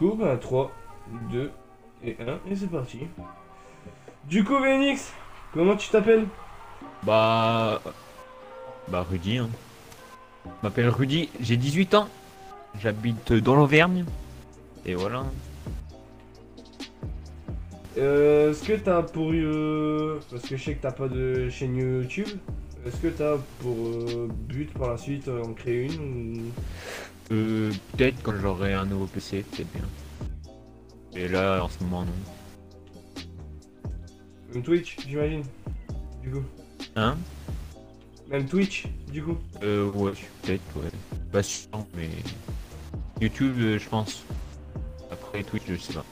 coup, bah 3, 2 et 1, et c'est parti. Du coup, Vénix, comment tu t'appelles? Bah... Bah Rudy, hein. Je m'appelle Rudy, j'ai 18 ans. J'habite dans l'Auvergne. Et voilà. Est-ce que t'as pour... parce que je sais que t'as pas de chaîne YouTube. Est-ce que t'as pour but par la suite en créer une ou... Peut-être quand j'aurai un nouveau PC, peut-être bien. Et là, en ce moment, non. Même Twitch, j'imagine, du coup. Hein? Même Twitch, du coup. Ouais, peut-être, ouais. Pas sûr, mais... YouTube, je pense. Après Twitch, je sais pas.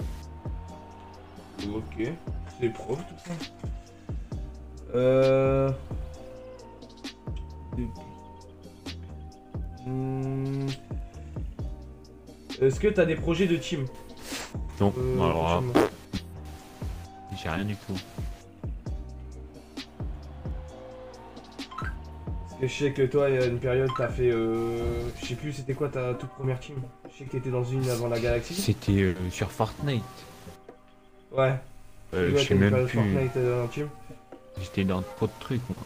Ok, c'est propre tout ça. Euh... Hmm, Est-ce que t'as des projets de team Donc, alors là, prochainement? j'ai rien du tout. Parce que je sais que toi, il y a une période, t'as fait. Je sais plus, c'était quoi ta toute première team? Je sais que t'étais dans une avant la galaxie. C'était sur Fortnite. Ouais. Et Je ouais, sais t'as une même période plus. Fortnite en team. J'étais dans trop de trucs, moi.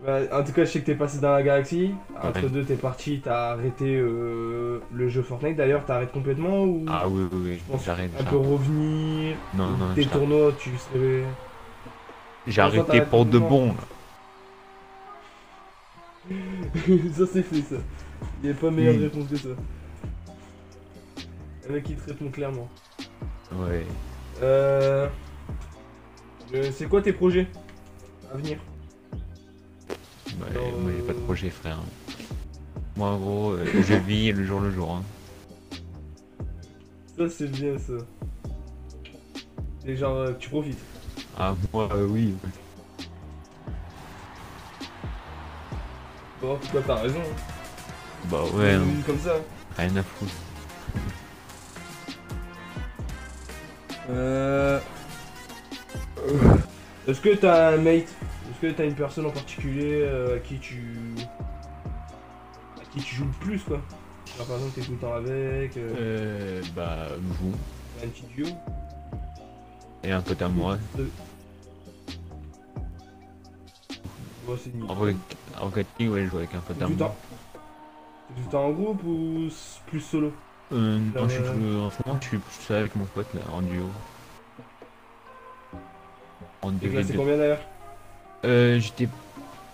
Ouais, en tout cas, je sais que t'es passé dans la galaxie. Ouais. Entre deux, t'es parti, t'as arrêté le jeu Fortnite. D'ailleurs, t'arrêtes complètement ou Ah oui, oui, je oui, pense j'arrête, un peu j'arrête. revenir. Non, non, Tes tournois, tu serais. j'ai Pour l'instant, arrêté t'arrêtes pour de complètement. bon, là. Ça, c'est fait ça. Il n'y a pas meilleure Oui. réponse que ça. Un mec qui te répond clairement. Ouais. Euh. C'est quoi tes projets à venir? Genre, Ouais, moi j'ai pas de projet, frère. Moi, en gros, je vis le jour, hein. ça c'est bien ça. Et genre, tu profites. Ah, moi, oui. Bon, en tout cas, t'as raison. Hein. Bah Dans ouais, une hein. ville comme ça. Rien à foutre. Euh... Est-ce que t'as un mate? Est-ce que t'as une personne en particulier à qui tu joues le plus quoi? Genre par exemple t'es tout le temps avec, Bah, vous un petit duo? et un pote à moi. Bon c'est En nickel. Rocket en Rocket League, ouais, je joue avec un pote T'es à tout le moi. temps, t'es tout le temps en groupe ou plus solo? Non, Genre, en ce moment, je suis seul avec mon pote, là, en duo. En t'es classé 2v2. combien d'ailleurs? J'étais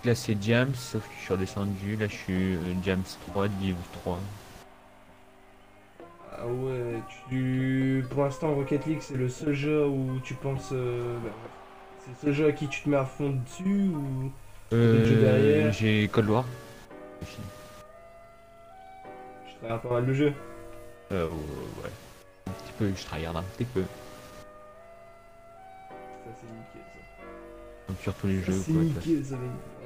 classé Jams, sauf que je suis redescendu. Là, je suis Jams 3, Div 3. Ah ouais, pour l'instant Rocket League c'est le seul jeu où tu penses... c'est le seul jeu à qui tu te mets à fond dessus ou t'as d'autres jeux derrière? J'ai Cold War aussi. Je travaille pas mal de jeux. Ouais. Un petit peu, je tryhard un petit peu. Ça c'est nickel ça. Comme sur tous les Ça jeux, c'est quoi. De toute façon. nickel ça.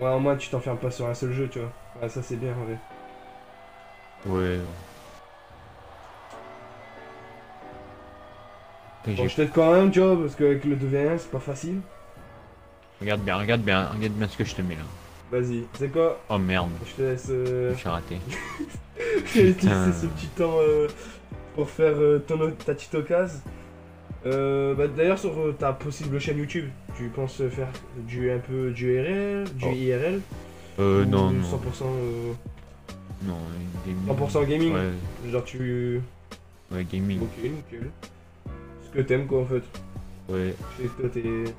Ouais, au moins tu t'enfermes pas sur un seul jeu, tu vois. Ouais, ça c'est bien en vrai. Ouais. Après, Bon, je t'aide quand même, tu vois, parce qu'avec le 2v1 c'est pas facile. Regarde bien, regarde bien, regarde bien ce que je te mets là. Vas-y, c'est quoi? Oh merde, Je te laisse, j'ai raté. je te laisse utiliser ce Putain. petit temps pour faire ta petite occasion. Bah, d'ailleurs, sur ta possible chaîne YouTube, tu penses faire un peu du RL, du Oh. IRL Non, ou non. 100%, Non, gaming. 100% gaming? Ouais, Genre tu... ouais, gaming. Ok, nickel. Ce que t'aimes quoi en fait. Ouais. Je sais que toi t'es...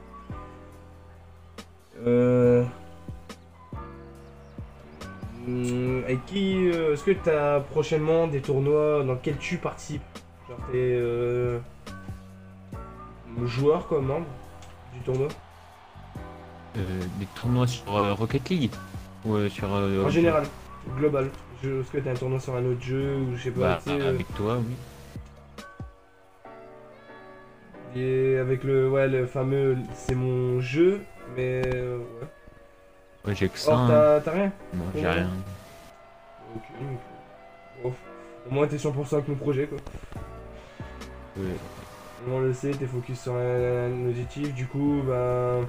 Euh... Avec qui... Est-ce que t'as prochainement des tournois dans lesquels tu participes? Genre t'es joueur quoi, membre du tournoi? Des tournois sur Rocket League. Ouais, sur. En général, global. Est-ce que t'as un tournoi sur un autre jeu ou je sais pas, Bah, tu sais... avec toi, oui. et avec le fameux c'est mon jeu, mais ouais. Ouais, j'ai que ça, Or hein. t'as rien Non, pour le j'ai moment? rien. Ok, nickel. Bon, au moins t'es 100% avec mon projet quoi. Ouais. On le sait, t'es focus sur un objectif, du coup, ben...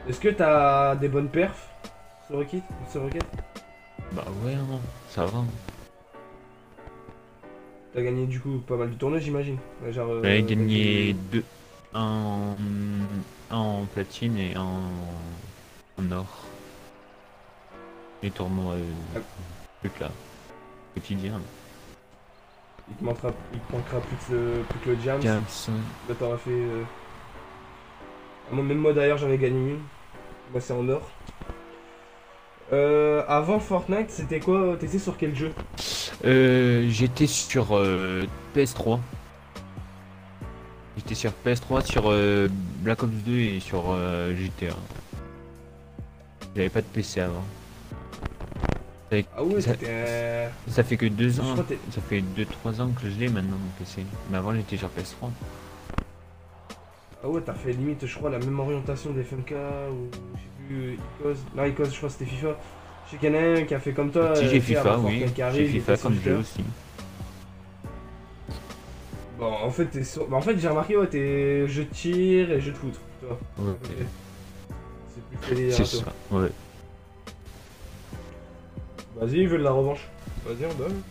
Est-ce que t'as des bonnes perfs sur Rocket? Sur Rocket? Bah, ouais, hein, ça va, hein. T'as gagné du coup pas mal de tournois, j'imagine. Ouais, genre, J'avais t'as gagné deux. Un en platine et un en or. Les tournois Ah, trucs là, quotidiens. il te manquera plus que le Jams. Jams. Là, t'auras fait. Même moi d'ailleurs, j'en ai gagné une. Moi, c'est en or. Avant Fortnite, c'était quoi? T'étais sur quel jeu? J'étais sur PS3. J'étais sur PS3, sur Black Ops 2 et sur GTA. J'avais pas de PC avant. Ah ouais, Ça, t'étais. ça fait que deux Je ans. crois que Ça fait 2-3 ans que je l'ai maintenant mon PC. Mais avant j'étais sur PS3. Ah ouais, t'as fait limite, je crois, la même orientation des FMK ou je sais plus, Icos. Non, Icos, je crois que c'était FIFA. Je sais qu'il y en a un qui a fait comme toi. Si j'ai tu sais, FIFA, avant oui. Fortnite qui J'ai arrive, il FIFA était sur comme jeu FIFA. aussi. Bon, en fait, en fait, j'ai remarqué, ouais, t'es jeu de tir et jeu de foot, tu vois. Ouais. Ok. C'est plus tes délires à C'est toi. ça, ouais. Vas-y, ils veulent la revanche. Vas-y, on donne.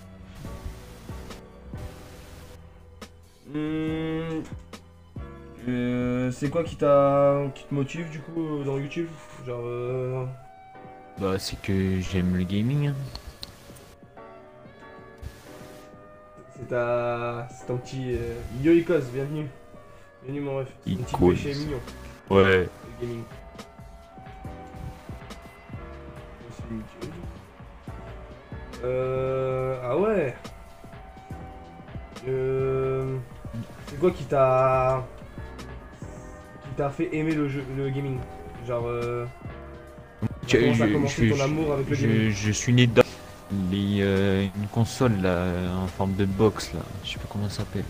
C'est quoi qui te motive du coup dans YouTube? Genre Bah c'est que j'aime le gaming. Hein. c'est ton petit Yo Icos, bienvenue. Bienvenue mon ref. Ton petit Icos. péché mignon, Ouais. le gaming. C'est nickel. Ah ouais. C'est quoi qui t'a fait aimer le jeu, le gaming? Genre comment ça a commencé ton amour avec le gaming? je suis né dans une console là, en forme de box là. Je sais pas comment ça s'appelle.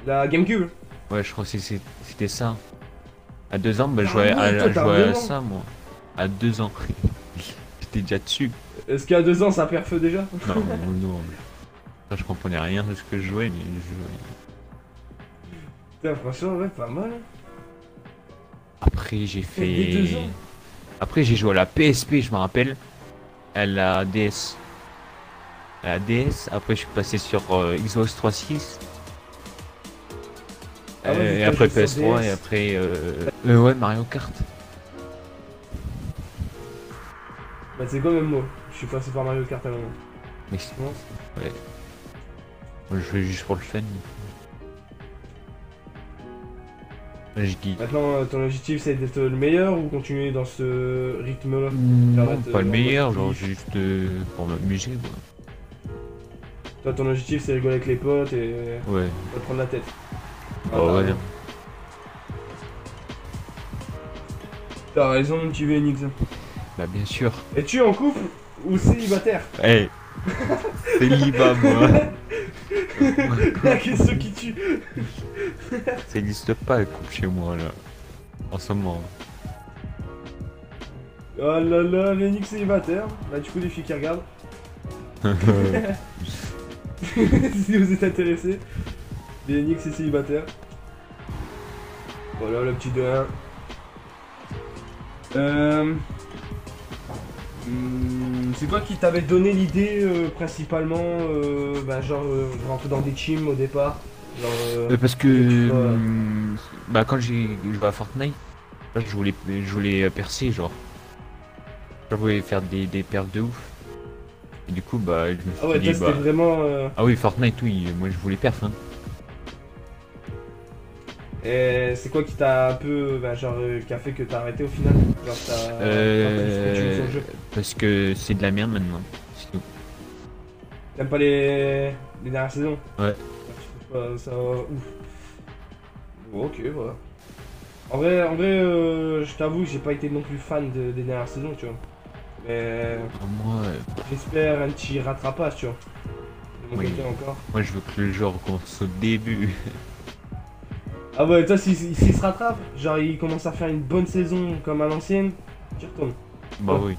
La GameCube? Ouais, je crois que c'était ça. À 2 ans, bah, Ah je jouais, ouais, toi, je t'as jouais à vraiment- ça moi. À 2 ans. J'étais déjà dessus. Est-ce qu'à 2 ans ça perd feu déjà? Non, non. Ça, je comprenais rien de ce que je jouais, mais je jouais. Putain, franchement, ouais, pas mal. Après, j'ai Dès 2 fait. ans. Après, j'ai joué à la PSP, je me rappelle. À la DS. À la DS. Après, je suis passé sur Xbox 360. Ah ouais, Et t'as après joué sur PS3 DS. et après ouais, Mario Kart. Bah c'est quoi même moi? Je suis passé par Mario Kart à un moment. Mais Non. moi, je jouais juste pour le fun. Je dis Maintenant, ton objectif c'est d'être le meilleur ou continuer dans ce rythme-là? non, Arrête, pas le en meilleur, mode genre kiff. juste pour m'amuser quoi. Toi, ton objectif c'est rigoler avec les potes et Ouais. pas te prendre la tête. Ah, Bah t'as ouais. raison. T'as raison, mon petit VNX. Bah bien sûr. Es-tu en couple ou célibataire? Eh, célibat moi. La question qui tue. Ça n'existe pas le couple chez moi là. En ce moment. Oh là là, VNX célibataire. Bah du coup, les filles qui regardent. Si vous êtes intéressé, VNX est célibataire. Voilà le petit 2-1. C'est quoi qui t'avait donné l'idée principalement genre rentrer dans des teams au départ genre, Parce que je sais pas. bah quand j'ai joué à Fortnite, là, je voulais percer genre. Je voulais faire des perfs de ouf. Et du coup bah je me suis Ah ouais, dit toi c'était bah vraiment. ah oui Fortnite oui, moi je voulais perf hein. Et c'est quoi qui t'a un peu. Qui a fait que t'as arrêté au final? Genre t'as. pas plus continué sur le jeu. Parce que c'est de la merde maintenant. C'est tout. T'aimes pas les dernières saisons? Ouais. Je trouve pas ça ouf. Bon, ok, voilà. En vrai, je t'avoue, j'ai pas été non plus fan des dernières saisons, tu vois. Mais Moi, j'espère un petit rattrapage, tu vois. De mon Oui. côté encore. moi je veux que le jeu recommence au début. Ah ouais, toi, s'il se rattrape, genre il commence à faire une bonne saison comme à l'ancienne, tu retournes. Bah Ouais. oui.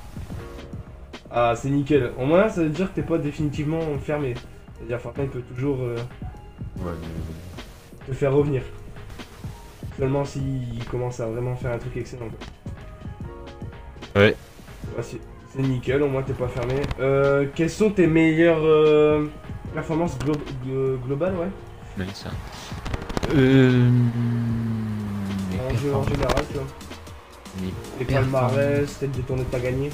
Ah, c'est nickel. Au moins, ça veut dire que t'es pas définitivement fermé. C'est-à-dire, Fortnite peut toujours Ouais, te faire revenir. Seulement s'il commence à vraiment faire un truc excellent. Quoi. Ouais. Ouais, c'est nickel, au moins t'es pas fermé. Quels sont tes meilleurs Performance globale, ouais. Mais ça. En jeu en général, tu vois. Les palmarès, peut-être des tournois que t'as gagné.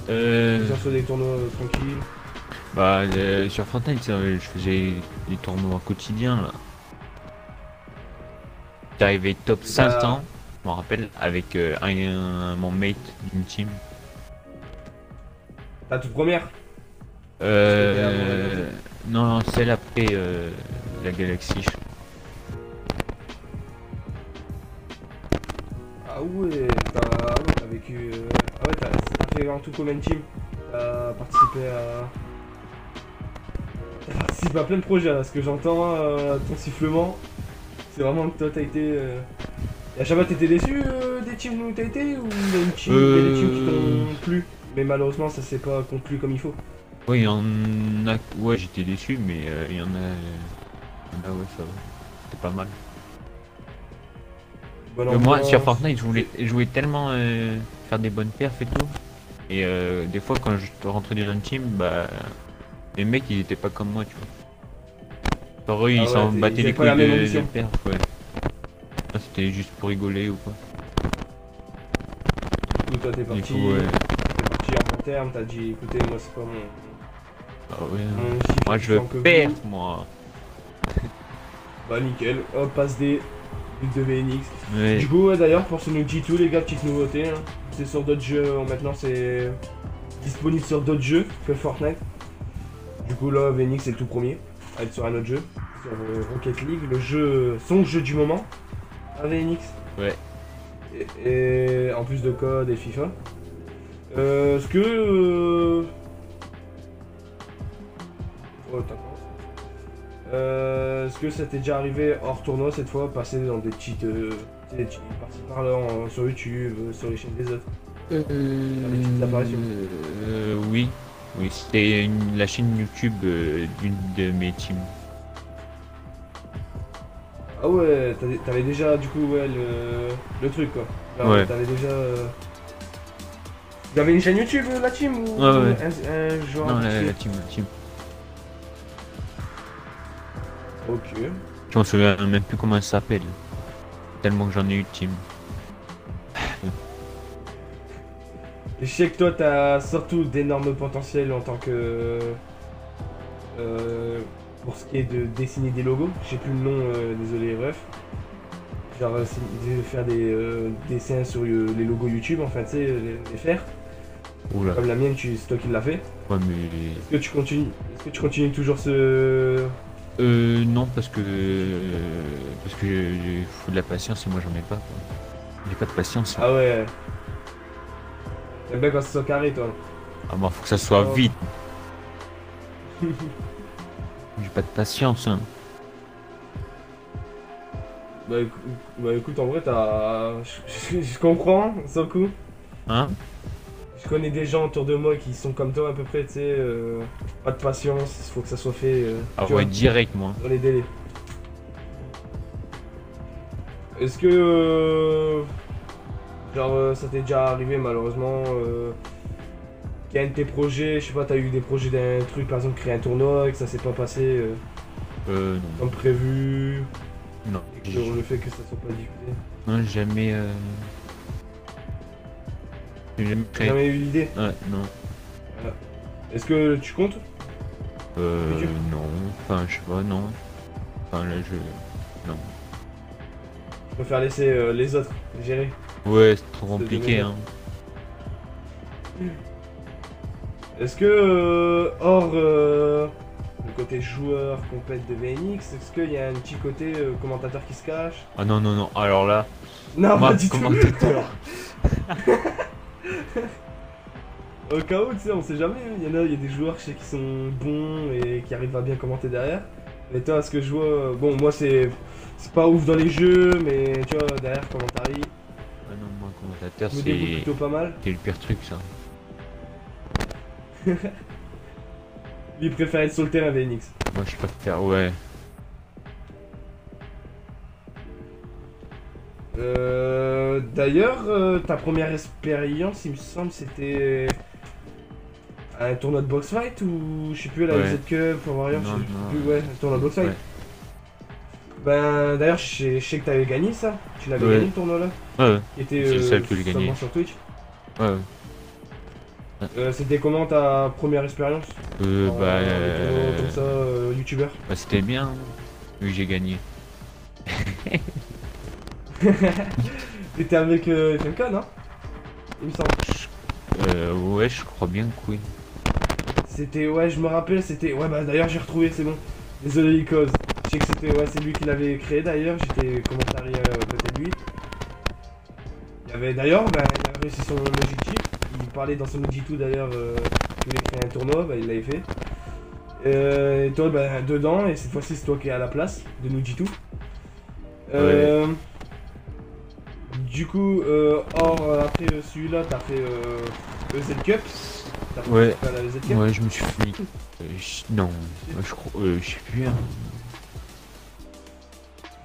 Que ce soit des tournois tranquilles. Bah, sur Fortnite, je faisais des tournois quotidiens là. J'arrivais top 500, je m'en rappelle, avec mon mate d'une team. Ta toute première? Non, celle après la galaxie. Ah ouais, t'as vécu. Ah ouais, t'as fait en tout combien de team? T'as participé à. T'as participé à plein de projets, là, ce que j'entends, ton sifflement. C'est vraiment que toi t'as été. Et à chaque fois t'étais déçu des teams où t'as été ou il y a une team, il y a des teams qui t'ont plu? Mais malheureusement ça s'est pas conclu comme il faut. Oui, il y en a. Ouais, j'étais déçu, mais il y en a. Ouais, ça va. C'était pas mal. Moi, sur Fortnite, je voulais jouer tellement faire des bonnes perfs et tout. Et des fois, quand je rentrais dans une team, bah. Les mecs, ils étaient pas comme moi, tu vois. Genre, eux, ils s'en battaient les couilles de perfs, ouais. C'était juste pour rigoler ou quoi. Du coup, toi, t'es parti. Du coup, ouais. T'es parti en bon terme, t'as dit écoutez, moi, c'est pas mon. Ah ouais. Moi, je veux perf, moi. Bah, nickel. Hop, passe des. De VNX. Ouais. Du coup, ouais, d'ailleurs, pour ce nouveau G2, les gars, petite nouveauté. Hein. C'est sur d'autres jeux. Maintenant, c'est disponible sur d'autres jeux que Fortnite. Du coup, là, VNX, c'est le tout premier à être sur un autre jeu. Sur Rocket League, le jeu, son jeu du moment. À VNX. Ouais. Et en plus de COD et FIFA. Est-ce que. Oh, est-ce que ça t'est déjà arrivé hors tournoi cette fois, passer dans des petites parties par là sur YouTube, sur les chaînes des autres? Des petites apparitions. Oui. Oui, c'était la chaîne YouTube d'une de mes teams. Ah ouais, t'avais déjà du coup ouais, le truc quoi. Là, ouais. T'avais déjà. Vous avez une chaîne YouTube la team ou ouais. Un joueur? Non, la team. Ok. Je m'en souviens même plus comment elle s'appelle. Tellement que j'en ai eu de team. Et je sais que toi t'as surtout d'énormes potentiels en tant que. Pour ce qui est de dessiner des logos. Je sais plus le nom, désolé ref. Genre de faire des dessins sur les logos YouTube, enfin tu sais, les faire. Oula. Comme la mienne, c'est toi qui l'as fait. Ouais mais. Est-ce que tu continues toujours ce. Non parce que il faut de la patience et moi j'en ai pas. J'ai pas de patience. Ah ouais. T'aimes bien quand ça soit carré toi. Ah bah faut que ça soit vite. J'ai pas de patience. Hein. Bah écoute, en vrai t'as. Je comprends, sur le coup. Hein? Je connais des gens autour de moi qui sont comme toi à peu près, tu sais. Pas de patience, il faut que ça soit fait. Ah ouais, direct moi. Dans les délais. Est-ce que. Genre ça t'est déjà arrivé malheureusement qu'il y a un de tes projets, je sais pas, t'as eu des projets d'un truc, par exemple créer un tournoi et que ça s'est pas passé Non. comme prévu? Non. Et que le fait que ça soit pas diffusé? Non, jamais. J'ai jamais eu l'idée? Ouais, non. Voilà. Est-ce que tu comptes? Non. Enfin, je sais pas, non. Enfin, là, non. Je préfère laisser les autres gérer. Ouais, c'est trop compliqué, hein. Est-ce que, hors le côté joueur compète de VNX, est-ce qu'il y a un petit côté commentateur qui se cache? Ah non, alors là... Non, moi, pas du commentateur. Au cas où, tu sais, on sait jamais, il y a des joueurs je sais qui sont bons et qui arrivent à bien commenter derrière. Mais toi, ce que je vois, bon, moi c'est pas ouf dans les jeux, mais tu vois, derrière, commentaire. Ah non, moi, commentateur, c'est plutôt pas mal. C'est le pire truc, ça. Lui, il préfère être sur le terrain, VNX. Moi, je préfère, ouais. D'ailleurs, ta première expérience, il me semble, c'était Un tournoi de box fight ou je sais plus, la Ouais. Z Cup, Fort Warrior, je Non, sais non, plus, ouais, un tournoi de box fight. ouais. Ben d'ailleurs, je sais que t'avais gagné ça. Tu l'avais Ouais. gagné le tournoi là. Ouais, Qui était c'est le seul que j'ai gagné. seulement sur Twitch. ouais. C'était comment ta première expérience en Bah, tournoi comme ça, youtubeur? bah, c'était bien, vu que j'ai gagné. T'étais avec FMK, non? Il me semble. Ouais, je crois bien que oui. C'était, ouais, je me rappelle, c'était. Ouais, bah d'ailleurs, j'ai retrouvé, c'est bon. Désolé, Icos. Je sais que c'était, ouais, c'est lui qui l'avait créé d'ailleurs. J'étais commentarié à côté de lui. Il y avait d'ailleurs, bah, il a réussi son objectif. Il parlait dans son Oji2 d'ailleurs qu'il voulait créer un tournoi, bah, il l'avait fait. Et toi, bah, dedans, et cette fois-ci, c'est toi qui es à la place de Nujitu. Du coup, après celui-là, t'as fait EZ Cup. T'as Ouais. fait la EZ Cup. Ouais, je me suis fait. Non, je crois. Je sais plus. Hein.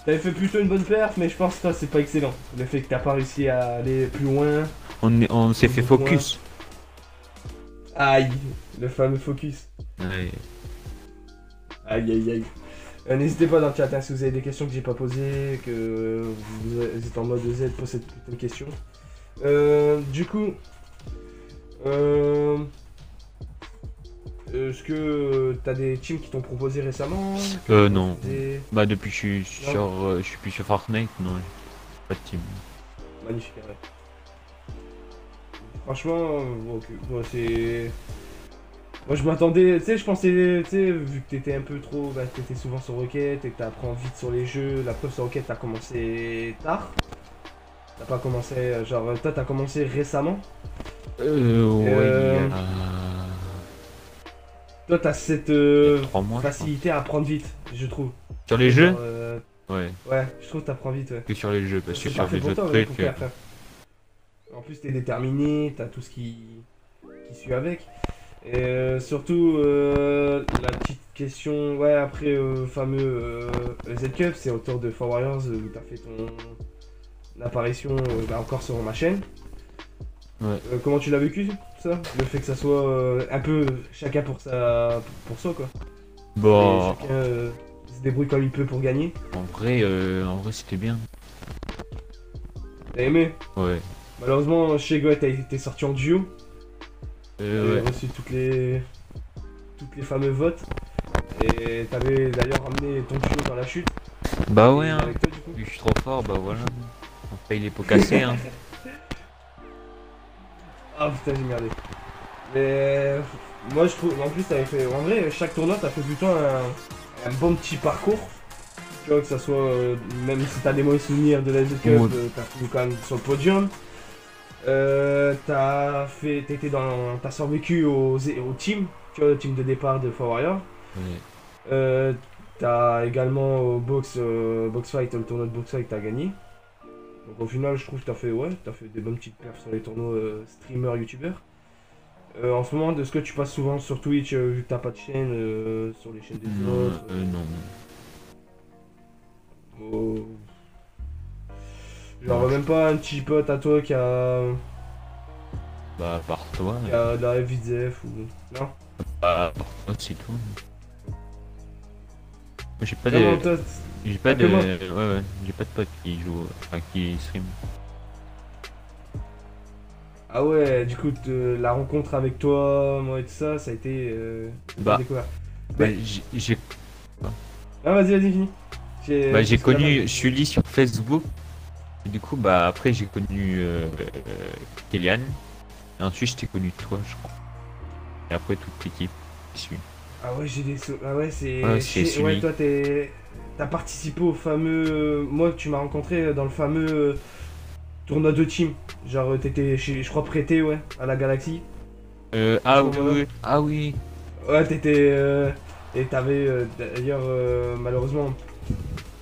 T'avais fait plutôt une bonne perf, mais je pense que toi, c'est pas excellent. Le fait que t'as pas réussi à aller plus loin. On s'est fait Beaucoup focus. Aïe, le fameux focus. Ouais. Aïe, aïe, aïe. N'hésitez pas dans le chat hein, si vous avez des questions que j'ai pas posées, que vous êtes en mode Z, posez cette putain de question. Du coup, est-ce que t'as des teams qui t'ont proposé récemment? Non. Des- Bah, depuis que je suis Non. sur. Je suis plus sur Fortnite, non. Pas de team. Magnifique, ouais. Franchement, ok, bon, c'est. Moi je m'attendais, tu sais, je pensais, tu sais, vu que t'étais un peu trop, bah, t'étais souvent sur Rocket et que t'apprends vite sur les jeux, la preuve sur Rocket t'as commencé tard. T'as pas commencé, genre, toi t'as commencé récemment. Ouais, il y a. Toi t'as cette 3 mois. Je crois. facilité à apprendre vite, je trouve. Sur les jeux Genre, Ouais, ouais, je trouve que t'apprends vite, ouais. que sur les jeux, parce que C'est sur parfait les pour autres toi, ouais, trucs. pour faire, frère. En plus t'es déterminé, t'as tout ce qui suit avec. Et surtout, la petite question, ouais, après fameux Z Cup, c'est autour de 4 Warriors où t'as fait ton apparition bah, encore sur ma chaîne. Ouais. Comment tu l'as vécu ça? Le fait que ça soit un peu chacun pour soi quoi. Bon, Et chacun se débrouille comme il peut pour gagner. en vrai c'était bien. T'as aimé? Ouais. Malheureusement, chez Goet, t'es sorti en duo. T'avais Ouais. reçu toutes les fameux votes. Et t'avais d'ailleurs ramené ton duo dans la chute. Bah Et ouais, hein. avec toi, du coup. Vu que je suis trop fort, bah voilà. On paye les pots cassés, hein. Ah putain, j'ai merdé. Mais moi je trouve, en plus t'avais fait, en vrai, chaque tournoi t'as fait plutôt un bon petit parcours. Tu vois, que ça soit, même si t'as des mauvais souvenirs de la Z Cup, Ouais. t'as fini quand même sur le podium. T'as survécu au team, tu vois, le team de départ de 4 Warrior. Ouais. T'as également au box fight, le tournoi de box fight, t'as gagné. Donc au final, je trouve que t'as fait des bonnes petites perfs sur les tournois streamer youtubeur. En ce moment, de ce que tu passes souvent sur Twitch, vu que t'as pas de chaîne sur les chaînes des Non, autres. non. Oh. Genre Non, même pas un petit pote à toi qui a Bah, à part toi, de la FVZF ou. Non? bah, à part toi, c'est tout. Moi, j'ai pas Comment de. toi, J'ai pas de. comment- Ouais, j'ai pas de potes qui jouent. Enfin, qui stream. Ah ouais, du coup, la rencontre avec toi, moi et tout ça, ça a été Bah, une découverte. Bah, Mais- j'ai Ah vas-y, fini. bah, j'ai parce que là-bas- connu Sully sur Facebook. Et du coup, bah, après, j'ai connu Kélian. Et ensuite, je t'ai connu toi, je crois. Et après, toute l'équipe qui suit. Ah ouais, ah ouais, c'est. Ouais, c'est Ouais, celui. toi, t'as participé au fameux. Moi, tu m'as rencontré dans le fameux tournoi de team. Genre, t'étais, je crois, prêté, ouais, à la Galaxie. Ah ce oui, moment-là. oui. Ah oui. Ouais, t'étais. Et t'avais d'ailleurs, malheureusement,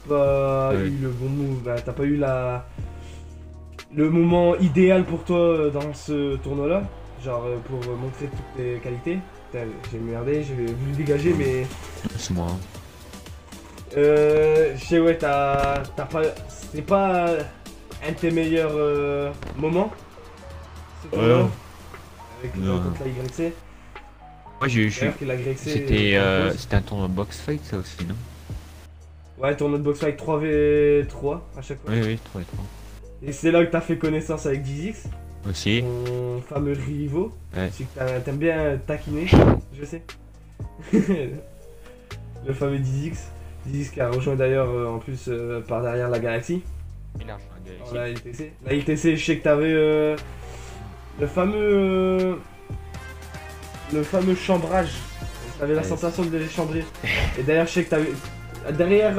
pas Ouais. eu le bon move. Bah, t'as pas eu le moment idéal pour toi dans ce tournoi-là. Genre, pour montrer toutes tes qualités. Putain, j'ai merdé, j'ai voulu dégager, mais. C'est moi. Je sais, ouais, t'as pas. C'était pas un de tes meilleurs moments. Ce tournoi-là, Ouais. avec Non. contre la YC. Moi j'ai eu. D'ailleurs, qu'il a grexé. C'était un tournoi box fight ça aussi, non? Ouais, tournoi de boxe fight 3v3 à chaque fois. Oui, oui, 3 et 3. Et c'est là que t'as fait connaissance avec Dizix, Aussi. ton fameux rivaux. Ouais. C'est que t'aimes bien taquiner, je sais. Le fameux Dizix. Dizix qui a rejoint d'ailleurs en plus par derrière la galaxie. Il a rejoint la Galaxy. La LTC. La LTC, je sais que t'avais le fameux chambrage. T'avais la Ouais. sensation de les chambrer. Et d'ailleurs, je sais que t'avais. Derrière,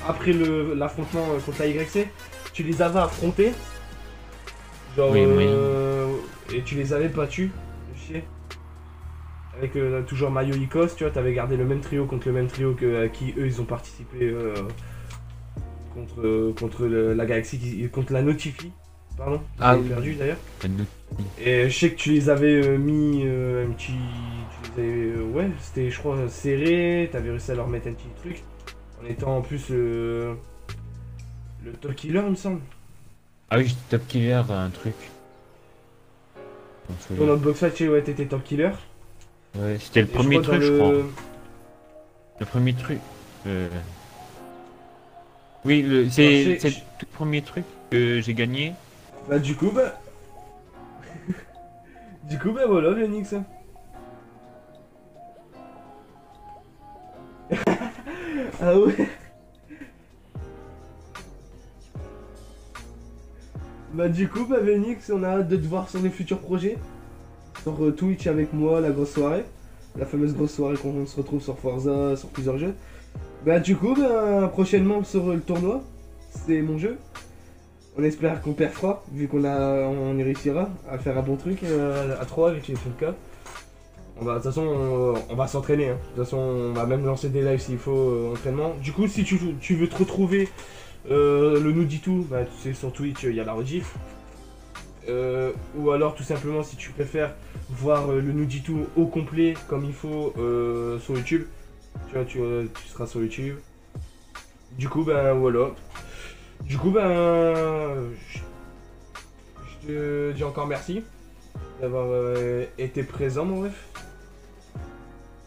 après l'affrontement contre la YC, tu les avais affrontés. Genre. Oui, oui. Et tu les avais battus. Je sais. Avec toujours Mayo Icos, tu vois, t'avais gardé le même trio contre le même trio à qui eux ils ont participé contre la Galaxie, contre la Notify. Pardon, Ah j'ai oui. perdu d'ailleurs. Pas de doute. Et je sais que tu les avais mis un petit. Tu les avais, ouais, c'était je crois serré, t'avais réussi à leur mettre un petit truc. En étant en plus le top killer, il me semble. Ah oui, j'étais top killer, un truc. Je me Dans souviens. notre box fight, ouais, t'étais top killer. Ouais, c'était le Et premier crois truc, dans je crois. Le premier truc. Oui, Alors, c'est le tout premier truc que j'ai gagné. Bah, du coup, bah. Du coup, bah voilà, Phoenix. Ah ouais. Bah du coup, bah Phoenix, on a hâte de te voir sur les futurs projets. Sur Twitch avec moi, la grosse soirée. La fameuse grosse soirée qu'on se retrouve sur Forza, sur plusieurs jeux. Bah du coup, bah prochainement sur le tournoi, c'est mon jeu. On espère qu'on perfera, vu on y réussira à faire un bon truc à 3 avec les trucs cas. De toute façon, on va s'entraîner. Hein. De toute façon, on va même lancer des lives s'il faut entraînement. Du coup, si tu veux te retrouver le Nuditu, bah, tu sais, sur Twitch, il y a la rediff. Ou alors, tout simplement, si tu préfères voir le Nuditu au complet, comme il faut, sur YouTube, tu vois, tu seras sur YouTube. Du coup, ben voilà. Du coup, ben, je te dis encore merci d'avoir été présent, mon ref.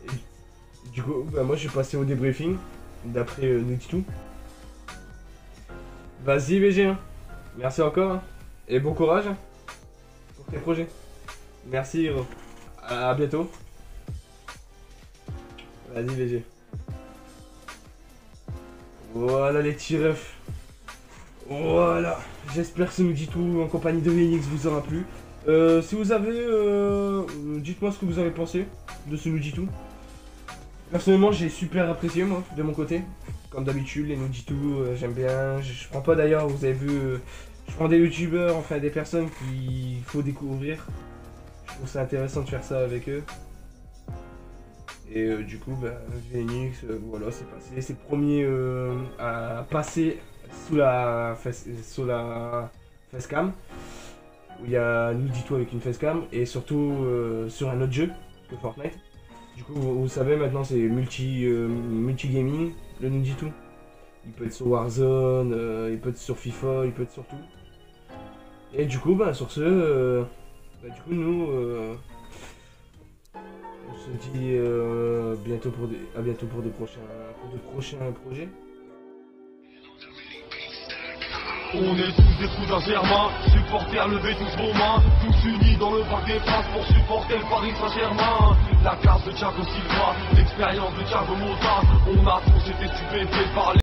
Et du coup, ben, moi, je vais passer au débriefing d'après Nuditu. Vas-y, BG1. Merci encore. Hein. Et bon courage hein, pour tes projets. Merci, Hiro. À bientôt. Vas-y, BG. Voilà les petits refs. Voilà. J'espère que ce Nuditu en compagnie de Phoenix vous aura plu. Si vous avez... dites-moi ce que vous avez pensé de ce Nuditu. Personnellement, j'ai super apprécié, moi, de mon côté. Comme d'habitude, les Nuditu, j'aime bien. Je prends pas d'ailleurs, vous avez vu... je prends des youtubeurs, enfin des personnes qu'il faut découvrir. Je trouve ça intéressant de faire ça avec eux. Et du coup, bah, Phoenix, voilà, c'est passé. C'est le premier à passer sous la facecam. Où il y a Nuditu avec une facecam. Et surtout sur un autre jeu que Fortnite. Du coup, vous savez, maintenant c'est multi-gaming, le Nuditu. Il peut être sur Warzone, il peut être sur FIFA, il peut être sur tout. Et du coup, bah, sur ce, du coup, nous, on se dit à bientôt pour de prochains projets. On est tous des trous d'un Germain, supporters levez tous vos mains, tous unis dans le parc des Princes pour supporter le Paris Saint-Germain. La classe de Thiago Silva, l'expérience de Thiago Motta, on a tous été stupéfaits par les...